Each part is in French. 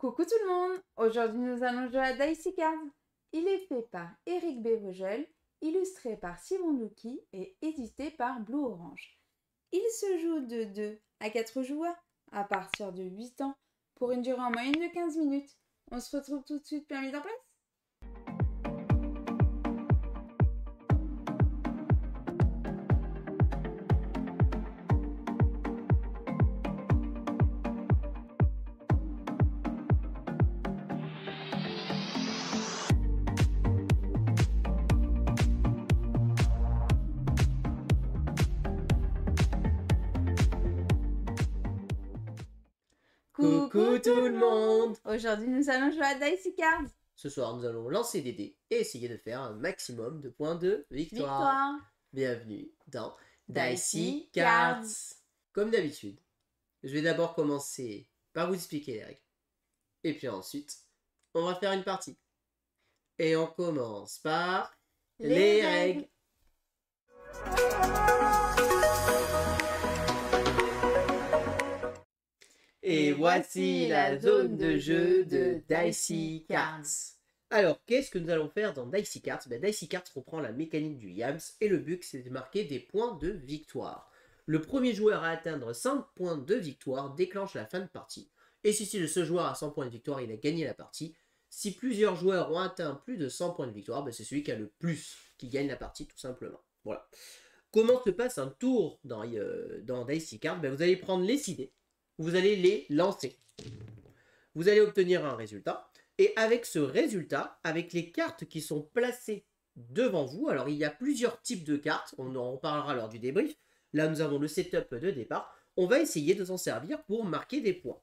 Coucou tout le monde! Aujourd'hui nous allons jouer à Dicey Cards. Il est fait par Eric Bévogel, illustré par Simon Louki et édité par Blue Orange. Il se joue de 2 à 4 joueurs à partir de 8 ans pour une durée en moyenne de 15 minutes. On se retrouve tout de suite bien mis en place? Coucou tout le monde! Aujourd'hui nous allons jouer à Dicey Cards. Ce soir, nous allons lancer des dés et essayer de faire un maximum de points de victoire. Bienvenue dans Dicey Cards. Comme d'habitude, je vais d'abord commencer par vous expliquer les règles. Et puis ensuite, on va faire une partie. Et on commence par les règles. Et voici la zone de jeu de Dicey Cards. Alors, qu'est-ce que nous allons faire dans Dicey Cards? Dicey Cards reprend la mécanique du Yams et le but c'est de marquer des points de victoire. Le premier joueur à atteindre 100 points de victoire déclenche la fin de partie. Et si le seul joueur a 100 points de victoire, il a gagné la partie. Si plusieurs joueurs ont atteint plus de 100 points de victoire, c'est celui qui a le plus qui gagne la partie tout simplement. Voilà. Comment se passe un tour dans Dicey Cards? Vous allez prendre les idées. Vous allez les lancer. Vous allez obtenir un résultat. Et avec ce résultat, avec les cartes qui sont placées devant vous, alors il y a plusieurs types de cartes, on en parlera lors du débrief. Là, nous avons le setup de départ. On va essayer de s'en servir pour marquer des points.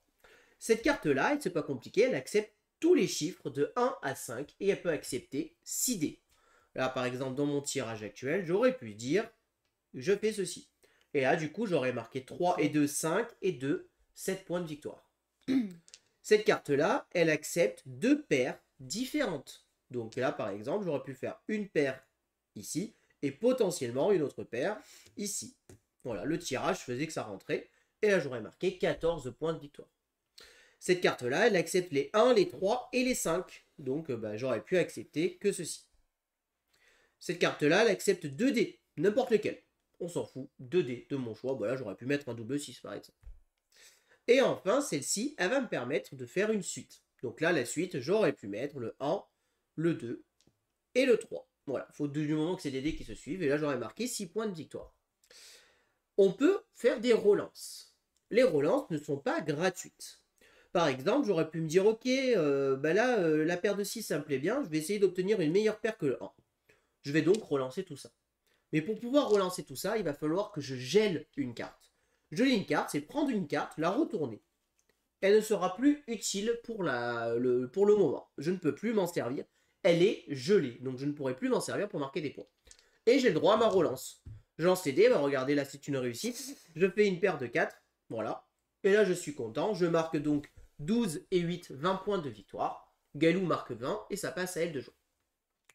Cette carte-là, c'est pas compliqué, elle accepte tous les chiffres de 1 à 5 et elle peut accepter 6 dés. Là, par exemple, dans mon tirage actuel, j'aurais pu dire je fais ceci. Et là, du coup, j'aurais marqué 3 et 2, 5 et 2. 7 points de victoire. Cette carte-là, elle accepte 2 paires différentes. Donc là, par exemple, j'aurais pu faire une paire ici et potentiellement une autre paire ici. Voilà, le tirage faisait que ça rentrait. Et là, j'aurais marqué 14 points de victoire. Cette carte-là, elle accepte les 1, les 3 et les 5. Donc, j'aurais pu accepter que ceci. Cette carte-là, elle accepte 2 dés, n'importe lequel. On s'en fout, 2 dés de mon choix. Voilà, j'aurais pu mettre un double 6 par exemple. Et enfin, celle-ci, elle va me permettre de faire une suite. Donc là, la suite, j'aurais pu mettre le 1, le 2 et le 3. Voilà, il faut du moment que c'est des dés qui se suivent. Et là, j'aurais marqué 6 points de victoire. On peut faire des relances. Les relances ne sont pas gratuites. Par exemple, j'aurais pu me dire, ok, la paire de 6, ça me plaît bien. Je vais essayer d'obtenir une meilleure paire que le 1. Je vais donc relancer tout ça. Mais pour pouvoir relancer tout ça, il va falloir que je gèle une carte. Geler une carte, c'est prendre une carte, la retourner. Elle ne sera plus utile pour le moment. Je ne peux plus m'en servir. Elle est gelée, donc je ne pourrai plus m'en servir pour marquer des points. Et j'ai le droit à ma relance. Je lance les dés, regardez, là c'est une réussite. Je fais une paire de 4, voilà. Et là je suis content, je marque donc 12 et 8, 20 points de victoire. Galou marque 20 et ça passe à elle de jouer.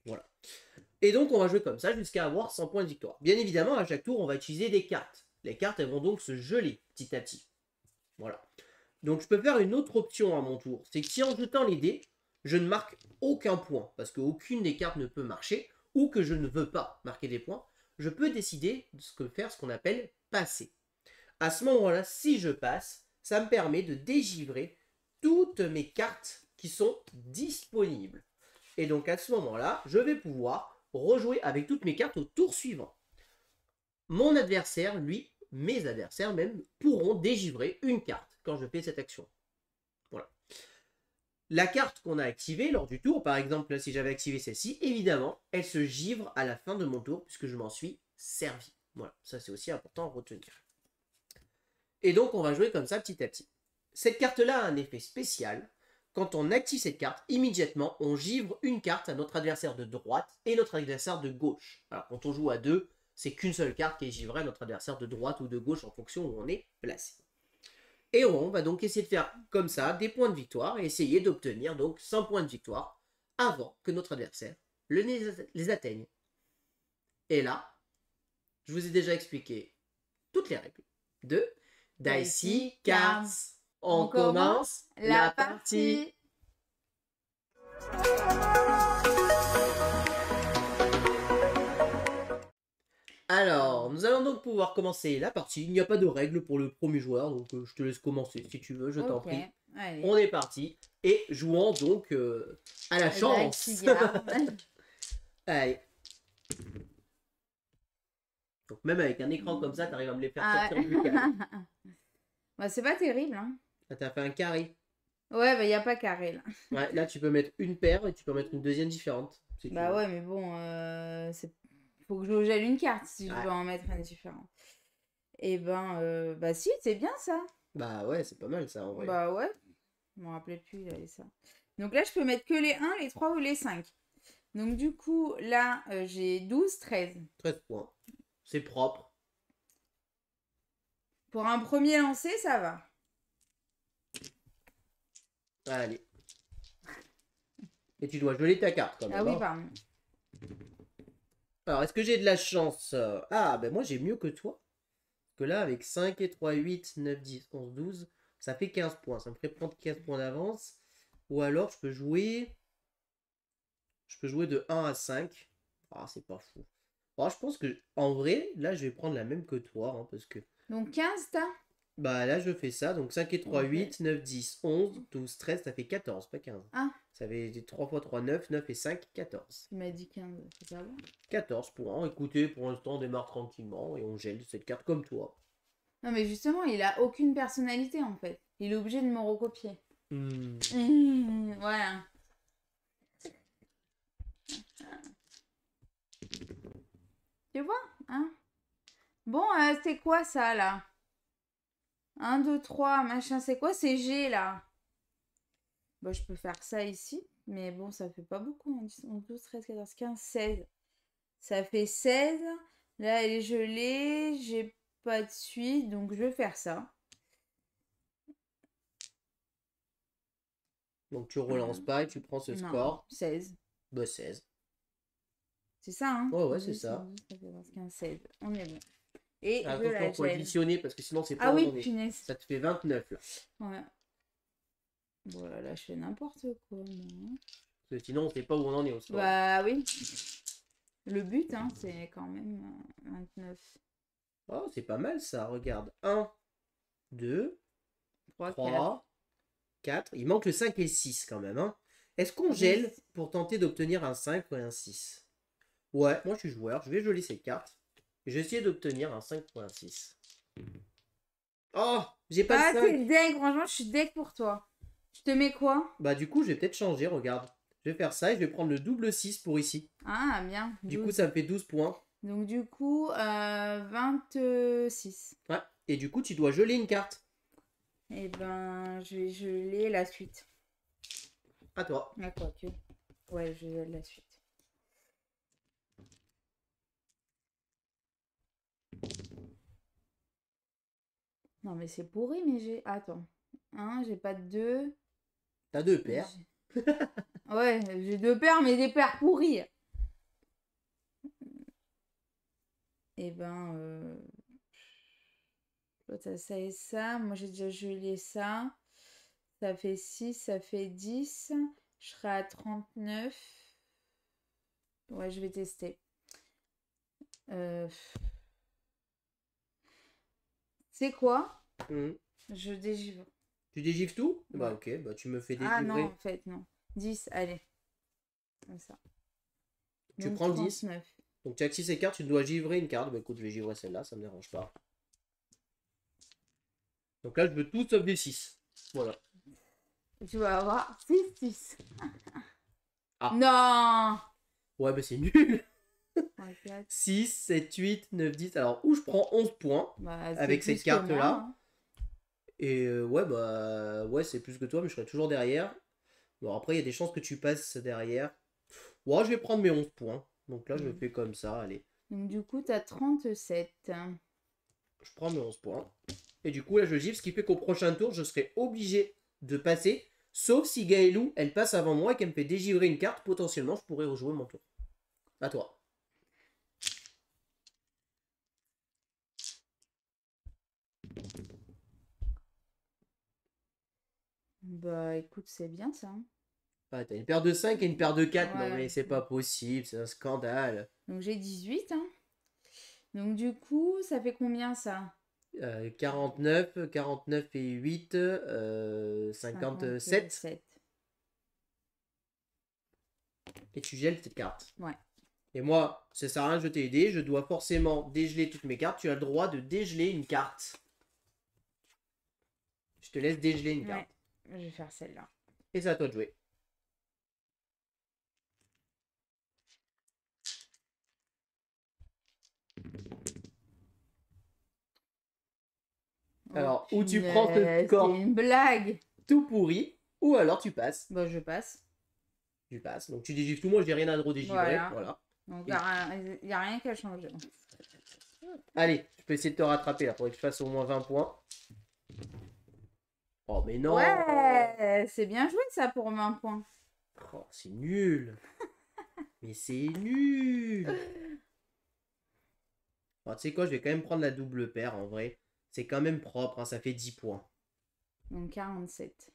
Voilà. Et donc on va jouer comme ça jusqu'à avoir 100 points de victoire. Bien évidemment, à chaque tour, on va utiliser des cartes. Les cartes, elles vont donc se geler petit à petit. Voilà. Donc, je peux faire une autre option à mon tour. C'est que si en jetant les dés, je ne marque aucun point, parce qu'aucune des cartes ne peut marcher, ou que je ne veux pas marquer des points, je peux décider de faire ce qu'on appelle passer. À ce moment-là, si je passe, ça me permet de dégivrer toutes mes cartes qui sont disponibles. Et donc, à ce moment-là, je vais pouvoir rejouer avec toutes mes cartes au tour suivant. Mon adversaire, lui, mes adversaires même, pourront dégivrer une carte quand je fais cette action. Voilà. La carte qu'on a activée lors du tour, par exemple, là, si j'avais activé celle-ci, évidemment, elle se givre à la fin de mon tour puisque je m'en suis servi. Voilà, ça c'est aussi important à retenir. Et donc, on va jouer comme ça petit à petit. Cette carte-là a un effet spécial. Quand on active cette carte, immédiatement, on givre une carte à notre adversaire de droite et notre adversaire de gauche. Alors, quand on joue à 2, c'est qu'une seule carte qui est givrée à notre adversaire de droite ou de gauche en fonction où on est placé. Et on va donc essayer de faire comme ça des points de victoire et essayer d'obtenir donc 100 points de victoire avant que notre adversaire les atteigne. Et là, je vous ai déjà expliqué toutes les règles de Dicey Cards. On commence la partie. nous allons donc pouvoir commencer la partie. Il n'y a pas de règle pour le premier joueur, donc je te laisse commencer si tu veux, je t'en Ok, prie. allez. On est parti. Et jouons donc à la chance. Cigare. Allez. Donc même avec un écran comme ça, t'arrives à me les faire Ah. sortir du carré. Bah, c'est pas terrible, hein. Là, t'as fait un carré. Ouais, bah, y a pas carré, là. Ouais, là, tu peux mettre une paire et tu peux mettre une deuxième différente. Si tu Bah veux. ouais, mais bon, faut que je gèle une carte si je Ouais. veux en mettre une différente. Et ben, bah si, c'est bien ça. Bah ouais, c'est pas mal ça en vrai. Bah ouais, je me rappelais plus, il y avait ça. Donc là, je peux mettre que les 1, les 3 ou les 5. Donc du coup, là, j'ai 12, 13. 13 points. C'est propre. Pour un premier lancer, ça va. Allez. Et tu dois geler ta carte quand même. Ah oui, hein. pardon. Alors, est-ce que j'ai de la chance? Ah, ben moi j'ai mieux que toi. Parce que là, avec 5 et 3, 8, 9, 10, 11, 12, ça fait 15 points. Ça me ferait prendre 15 points d'avance. Ou alors, je peux jouer de 1 à 5. Ah, c'est pas fou. Alors, je pense que, en vrai, là, je vais prendre la même que toi. Hein, parce que, Donc 15, t'as? bah là, je fais ça. Donc 5 et 3, Ok. 8, 9, 10, 11, 12, 13, ça fait 14, pas 15. Ah, Ça fait 3 fois 3, 9, 9 et 5, 14. tu m'as dit 15, faut savoir. 14 points. Écoutez, pour l'instant, on démarre tranquillement et on gèle cette carte comme toi. Non, mais justement, il a aucune personnalité en fait. Il est obligé de me recopier. Hmm. Voilà. Tu vois, hein? Bon, c'est quoi ça là? 1, 2, 3, machin, c'est quoi ces G là? Bah, je peux faire ça ici, mais bon, ça fait pas beaucoup. 10, 11, 12, 13, 14, 15, 16. Ça fait 16. Là, elle est gelée, j'ai pas de suite, donc je vais faire ça. Donc tu relances pas et tu prends ce Non, score. 16. Bah 16. C'est ça, hein? Ouais, ouais, c'est 10, ça. 11, 12, 13, 14, 15, 16. On est bon. Et je la Attention, faut gèle. additionner parce que sinon c'est pas Ah où oui, on est. punaise. Ça te fait 29 là. Ouais. Bon, là, je fais n'importe quoi, moi. Parce que sinon on sait pas où on en est au score. Bah oui. Le but, hein, c'est quand même 29. Oh, c'est pas mal ça, regarde. 1, 2, 3, 4. 3, 4. Il manque le 5 et le 6 quand même. Hein. Est-ce qu'on gèle pour tenter d'obtenir un 5 ou un 6? Ouais, moi je suis joueur, je vais geler cette carte. Je vais essayer d'obtenir un 5 ou un 6. Oh, j'ai pas Ah, le t'es 5. deg, franchement, je suis deg pour toi. Je te mets quoi? Bah du coup, je vais peut-être changer, regarde. Je vais faire ça et je vais prendre le double 6 pour ici. Ah, bien. Du 12. coup, ça me fait 12 points. Donc, du coup, 26. Ouais. Et du coup, tu dois geler une carte. Et ben, je vais geler la suite. À toi. Ah, quoi que. Ouais, je gèle la suite. Non, mais c'est pourri, mais j'ai. Attends. J'ai pas de 2. T'as deux paires. Ouais, j'ai 2 paires, mais des paires pourries. Et ben, t'as ça et ça. Moi, j'ai déjà gelé ça. Ça fait 6, ça fait 10. Je serai à 39. Ouais, je vais tester. C'est quoi? Je dégivre. Tu dégivres tout? Ouais. Bah ok, bah tu me fais Ah dégivrer. non, en fait, non. 10, allez. Comme ça. Tu Donc, prends le 10. 39. Donc tu as 6 et cartes, tu dois givrer une carte. Bah écoute, je vais givrer celle-là, ça me dérange pas. Donc là, je veux tout sauf des 6. Voilà. Tu vas avoir 6, 6. Ah. Non! Ouais, bah c'est nul. 3, 4. 6, 7, 8, 9, 10. Alors, où je prends 11 points Bah, c'est avec plus cette que moi, carte-là. hein. Et ouais, bah ouais, c'est plus que toi, mais je serai toujours derrière. Bon, après, il y a des chances que tu passes derrière. Ouais, je vais prendre mes 11 points. Donc là, je fais comme ça, allez. Donc, du coup, t'as 37. Je prends mes 11 points. Et du coup, là, je gifle, ce qui fait qu'au prochain tour, je serai obligé de passer. Sauf si Gaëlou, elle passe avant moi et qu'elle me fait dégivrer une carte, potentiellement, je pourrais rejouer mon tour. À toi. Bah, écoute, c'est bien ça. Hein. Ah, t'as une paire de 5 et une paire de 4. Ouais. Non, mais c'est pas possible, c'est un scandale. Donc, j'ai 18. Hein. Donc du coup, ça fait combien ça? 49, 49 et 8, 57. 57. Et tu gèles tes cartes. Ouais. Et moi, ça sert à rien, je t'ai aidé. Je dois forcément dégeler toutes mes cartes. Tu as le droit de dégeler une carte. Je te laisse dégeler une carte. Je vais faire celle-là. Et c'est à toi de jouer. Alors, ou tu prends ce score C'est une blague. tout pourri, ou alors tu passes. Bah, je passe. Tu passes. Donc tu dégivres tout, moi j'ai rien à redégivrer. Voilà. Donc, il n'y a rien qu'à changer. Allez, je peux essayer de te rattraper là. Faudrait que je fasse au moins 20 points. Oh, mais non! Ouais, c'est bien joué ça pour 20 points. Oh, c'est nul! Mais c'est nul! Oh, tu sais quoi, je vais quand même prendre la double paire en vrai. C'est quand même propre, hein, ça fait 10 points. Donc 47.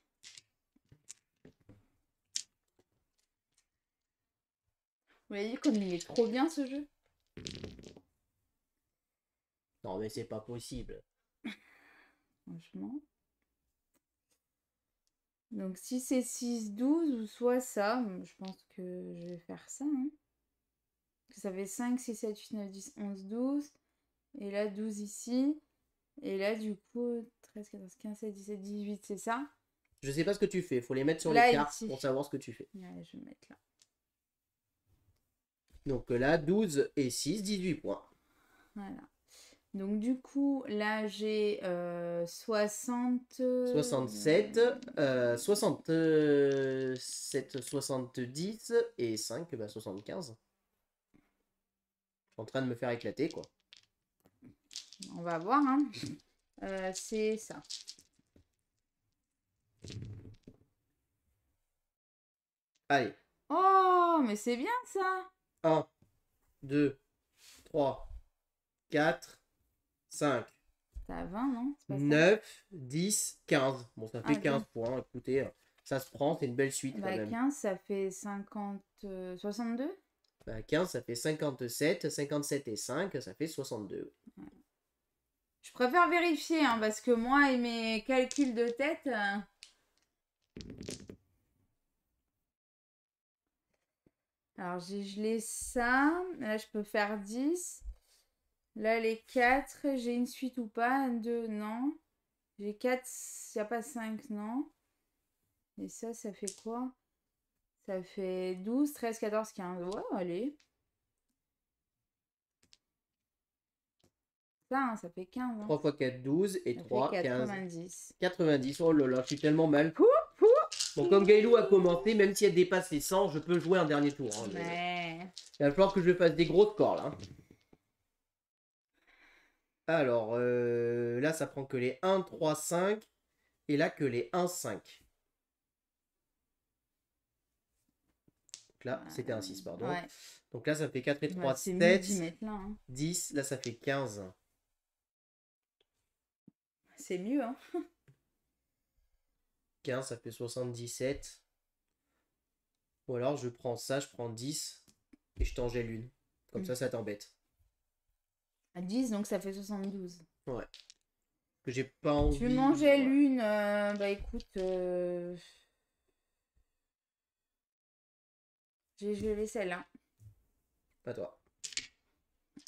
Vous voyez comme il est trop bien ce jeu? Non, mais c'est pas possible. Franchement. Donc si c'est 6, 12 ou soit ça, je pense que je vais faire ça. Hein. Ça fait 5, 6, 7, 8, 9, 10, 11, 12. Et là 12 ici. Et là du coup 13, 14, 15, 16, 17, 18, c'est ça? Je sais pas ce que tu fais, faut les mettre sur là, les cartes ici. pour savoir ce que tu fais. Ouais, je vais mettre là. Donc là, 12 et 6, 18 points. Voilà. Donc du coup, là j'ai 60... 67, 67, 70 et 5, bah 75. Je suis en train de me faire éclater, quoi. On va voir, hein. C'est ça. Allez. Oh, mais c'est bien ça. 1, 2, 3, 4, 5, T'as 20, non? C'est pas ça 9, 10, 15. Bon, ça fait Ah, 15 points. Écoutez, ça se prend, c'est une belle suite quand Bah, même. 15, ça fait 50... 62 Bah, 15, ça fait 57. 57 et 5, ça fait 62. Je préfère vérifier, hein, parce que moi et mes calculs de tête... Alors, j'ai gelé ça. Là, je peux faire 10. Là, les 4, j'ai une suite ou pas? 2, non. J'ai 4, il n'y a pas 5, non. Et ça fait quoi? Ça fait 12, 13, 14, 15. Ouais, allez. Ça, hein, ça fait 15. Hein. 3 x 4, 12 et Ça 3, fait 15. 90. 90. Oh là là, je suis tellement mal. Bon, comme Gaëlou a commenté, même si elle dépasse les 100, je peux jouer un dernier tour. Hein, Mais... Il va falloir que je fasse des gros scores là. Alors, là, ça prend que les 1, 3, 5. Et là, que les 1, 5. Donc là, c'était un 6, pardon. Ouais. Donc là, ça fait 4 et 3, C'est 7. mieux d'y mettre là. Hein. 10. Là, ça fait 15. C'est mieux, hein. 15, ça fait 77. Ou alors, je prends ça, je prends 10. Et je t'en gèle une. Comme ça t'embête. À 10, donc ça fait 72. Ouais. Que j'ai pas envie. Tu mangeais l'une, bah écoute, j'ai gelé celle-là. Pas toi.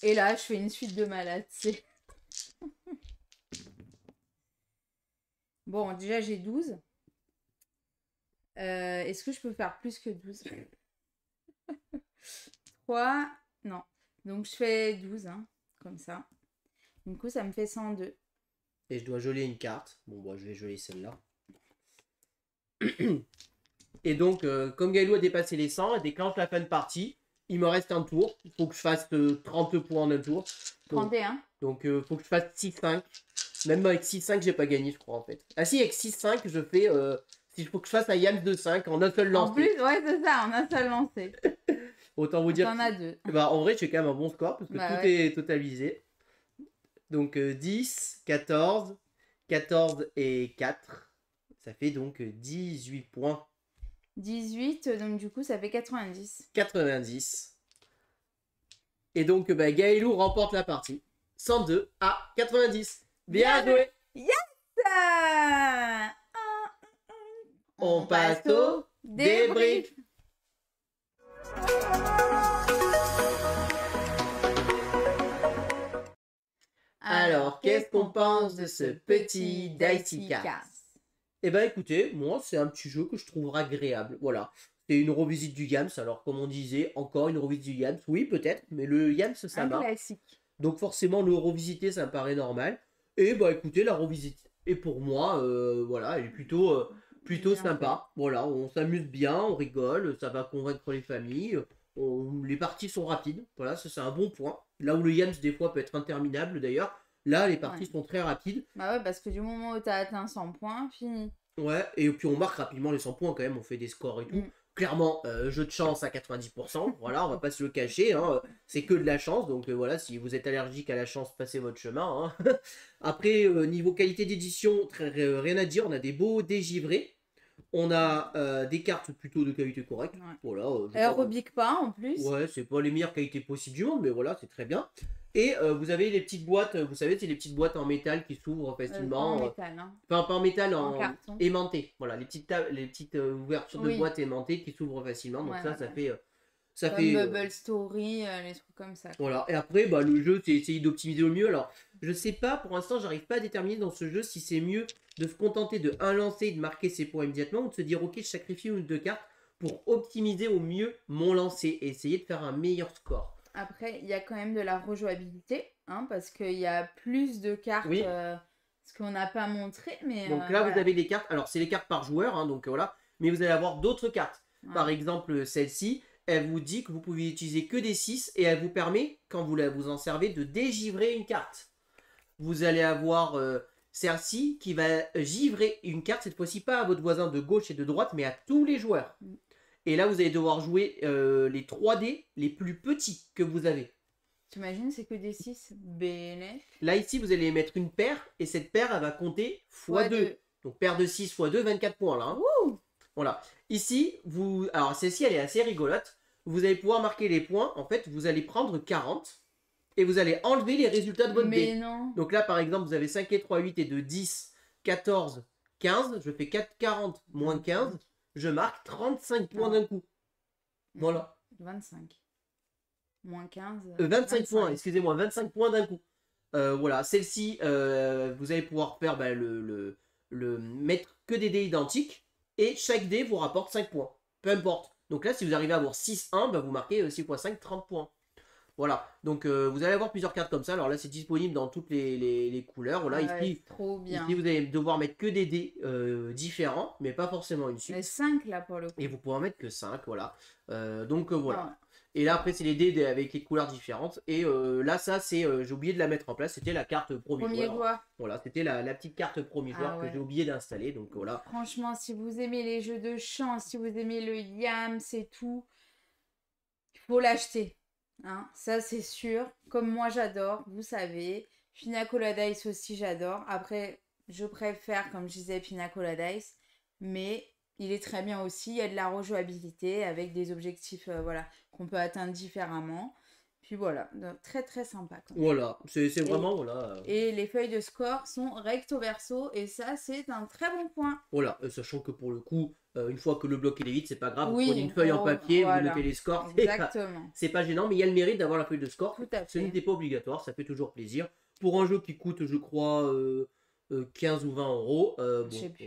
Et là, je fais une suite de malades, c'est... Bon, déjà, j'ai 12. Est-ce que je peux faire plus que 12? 3, non. Donc, je fais 12, hein, comme ça. Du coup, ça me fait 102. Et je dois geler une carte. Bon, moi, je vais geler celle-là. Et donc, comme Gaëlou a dépassé les 100, elle déclenche la fin de partie. Il me reste un tour. Il faut que je fasse 30 points en un tour. 31. Donc, faut que je fasse 6-5. Même avec 6-5, j'ai pas gagné, je crois, en fait. Ah si, avec 6-5, je fais... si il faut que je fasse un Yams de 5 en un seul lancé. En plus, ouais, c'est ça, en un seul lancé. Autant vous dire... T'en as 2. Bah, en vrai, j'ai quand même un bon score, parce que tout est totalisé. Donc, 10, 14, 14 et 4. Ça fait donc 18 points. 18, donc du coup, ça fait 90. 90. Et donc, Gaëlou remporte la partie. 102-90. Bien joué. Yes! On passe au débrief. Alors, qu'est-ce qu'on pense de ce petit Dicey Cards? Eh ben écoutez, moi c'est un petit jeu que je trouve agréable. Voilà. C'est une revisite du Yams. Alors comme on disait, encore une revisite du Yams. Oui, peut-être, mais le Yams ça Un marche. classique. Donc forcément le revisiter ça me paraît normal. Et bah écoutez, la revisite. Et pour moi, voilà, elle est plutôt Bien sympa. Voilà, on s'amuse bien, on rigole, ça va convaincre les familles. Les parties sont rapides. Voilà, ça c'est un bon point. Là où le Yams des fois peut être interminable d'ailleurs. Là, les parties sont très rapides. Bah ouais, parce que du moment où t'as atteint 100 points, fini. Ouais, et puis on marque rapidement les 100 points quand même, on fait des scores et tout. Clairement, jeu de chance à 90%, voilà, on va pas se le cacher, hein, c'est que de la chance, donc voilà, si vous êtes allergique à la chance, passez votre chemin. Hein. Après, niveau qualité d'édition, rien à dire, on a des beaux dégivrés, on a des cartes plutôt de qualité correcte, voilà. Elle rebique pas en plus. Ouais, c'est pas les meilleures qualités possibles du monde, mais voilà, c'est très bien. Et vous avez les petites boîtes, vous savez, c'est les petites boîtes en métal qui s'ouvrent facilement. En métal, hein. Enfin, pas en métal, en carton. aimanté. Voilà, les petites ouvertures de boîtes aimantées qui s'ouvrent facilement. Donc ça fait... Comme Bubble Story, les trucs comme ça. Voilà, et après, le jeu, c'est essayer d'optimiser au mieux. Alors, je sais pas, pour l'instant, j'arrive pas à déterminer dans ce jeu si c'est mieux de se contenter de un lancer et de marquer ses points immédiatement ou de se dire, ok, je sacrifie une ou deux cartes pour optimiser au mieux mon lancer et essayer de faire un meilleur score. Après, il y a quand même de la rejouabilité, hein, parce qu'il y a plus de cartes, ce qu'on n'a pas montré. Mais, donc là, vous avez des cartes. Alors, c'est les cartes par joueur, hein, donc voilà. Mais vous allez avoir d'autres cartes. Par exemple, celle-ci, elle vous dit que vous pouvez utiliser que des 6 et elle vous permet, quand vous en servez, de dégivrer une carte. Vous allez avoir celle-ci qui va givrer une carte, cette fois-ci pas à votre voisin de gauche et de droite, mais à tous les joueurs. Et là, vous allez devoir jouer les 3D les plus petits que vous avez. T'imagines, c'est que des 6 BNF. Là, ici, vous allez mettre une paire, et cette paire, elle va compter x2. Donc, paire de 6 x 2, 24 points, là. Hein. Voilà. Ici, alors, celle-ci, elle est assez rigolote. Vous allez pouvoir marquer les points. En fait, vous allez prendre 40, et vous allez enlever les résultats de votre dé. Non. Donc là, par exemple, vous avez 5 et 3, 8 et 2, 10, 14, 15. Je fais 4, 40, moins 15. Je marque 35 points d'un coup. Voilà. 25. Moins 15. 25 points, excusez-moi, 25 points d'un coup. Voilà, celle-ci, vous allez pouvoir faire mettre que des dés identiques. Et chaque dé vous rapporte 5 points. Peu importe. Donc là, si vous arrivez à avoir 6-1, vous marquez 6 x 5, 30 points. Voilà, donc vous allez avoir plusieurs cartes comme ça. Alors là, c'est disponible dans toutes les couleurs. Voilà, ici, trop bien. Ici, vous allez devoir mettre que des dés différents, mais pas forcément une suite. Les 5 là pour le coup. Et vous pourrez en mettre que 5, voilà. Donc voilà. Et là, après, c'est les dés avec les couleurs différentes. Et là, ça, c'est. J'ai oublié de la mettre en place. C'était la carte premier joueur. Voilà, c'était la petite carte premier joueur que j'ai oublié d'installer. Donc voilà. Franchement, si vous aimez les jeux de chance, si vous aimez le Yams et tout, il faut l'acheter. Hein, ça c'est sûr, comme moi j'adore, vous savez, Pina Colada Ice aussi j'adore, après je préfère comme je disais Pina Colada Ice, mais il est très bien aussi, il y a de la rejouabilité avec des objectifs voilà, qu'on peut atteindre différemment, puis voilà, donc, très très sympa. Voilà, c'est vraiment voilà. Et les feuilles de score sont recto verso et ça c'est un très bon point. Voilà, sachant que pour le coup, une fois que le bloc est vide, c'est pas grave, vous prenez une feuille en papier, vous notez les scores, c'est pas gênant, mais il y a le mérite d'avoir la feuille de score. Tout à fait. Ce n'était pas obligatoire, ça fait toujours plaisir. Pour un jeu qui coûte, je crois, 15 ou 20 euros,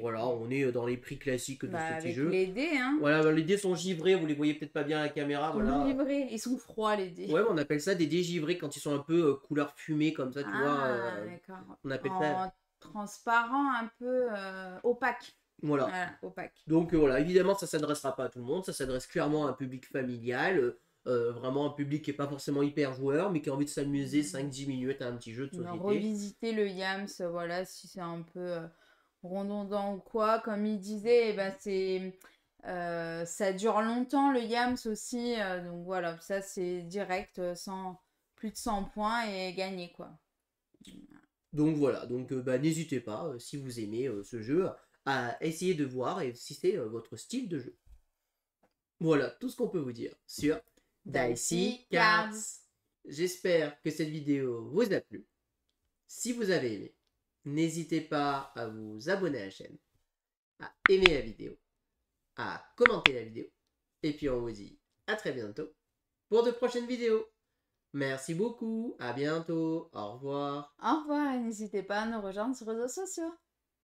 voilà, on est dans les prix classiques de ce petit jeu. Les dés, hein. Voilà, les dés sont givrés, vous les voyez peut-être pas bien à la caméra. Voilà. Givrés, ils sont froids les dés. Ouais, on appelle ça des dés givrés quand ils sont un peu couleur fumée comme ça, tu vois. D'accord. On appelle ça transparent, un peu opaque. Voilà. Opaque. Donc voilà, évidemment, ça s'adressera pas à tout le monde, ça s'adresse clairement à un public familial, vraiment un public qui est pas forcément hyper joueur, mais qui a envie de s'amuser 5-10 minutes à un petit jeu de société. Revisiter le Yams, voilà, si c'est un peu redondant ou quoi. Comme il disait, c'est ça dure longtemps le Yams aussi, donc voilà, ça c'est direct, plus de 100 points et gagné quoi. Donc voilà, donc n'hésitez pas, si vous aimez ce jeu, à essayer de voir et si c'est votre style de jeu. Voilà tout ce qu'on peut vous dire sur Dicey Cards. J'espère que cette vidéo vous a plu. Si vous avez aimé, n'hésitez pas à vous abonner à la chaîne, à aimer la vidéo, à commenter la vidéo. Et puis on vous dit à très bientôt pour de prochaines vidéos. Merci beaucoup, à bientôt, au revoir. Au revoir et n'hésitez pas à nous rejoindre sur les réseaux sociaux.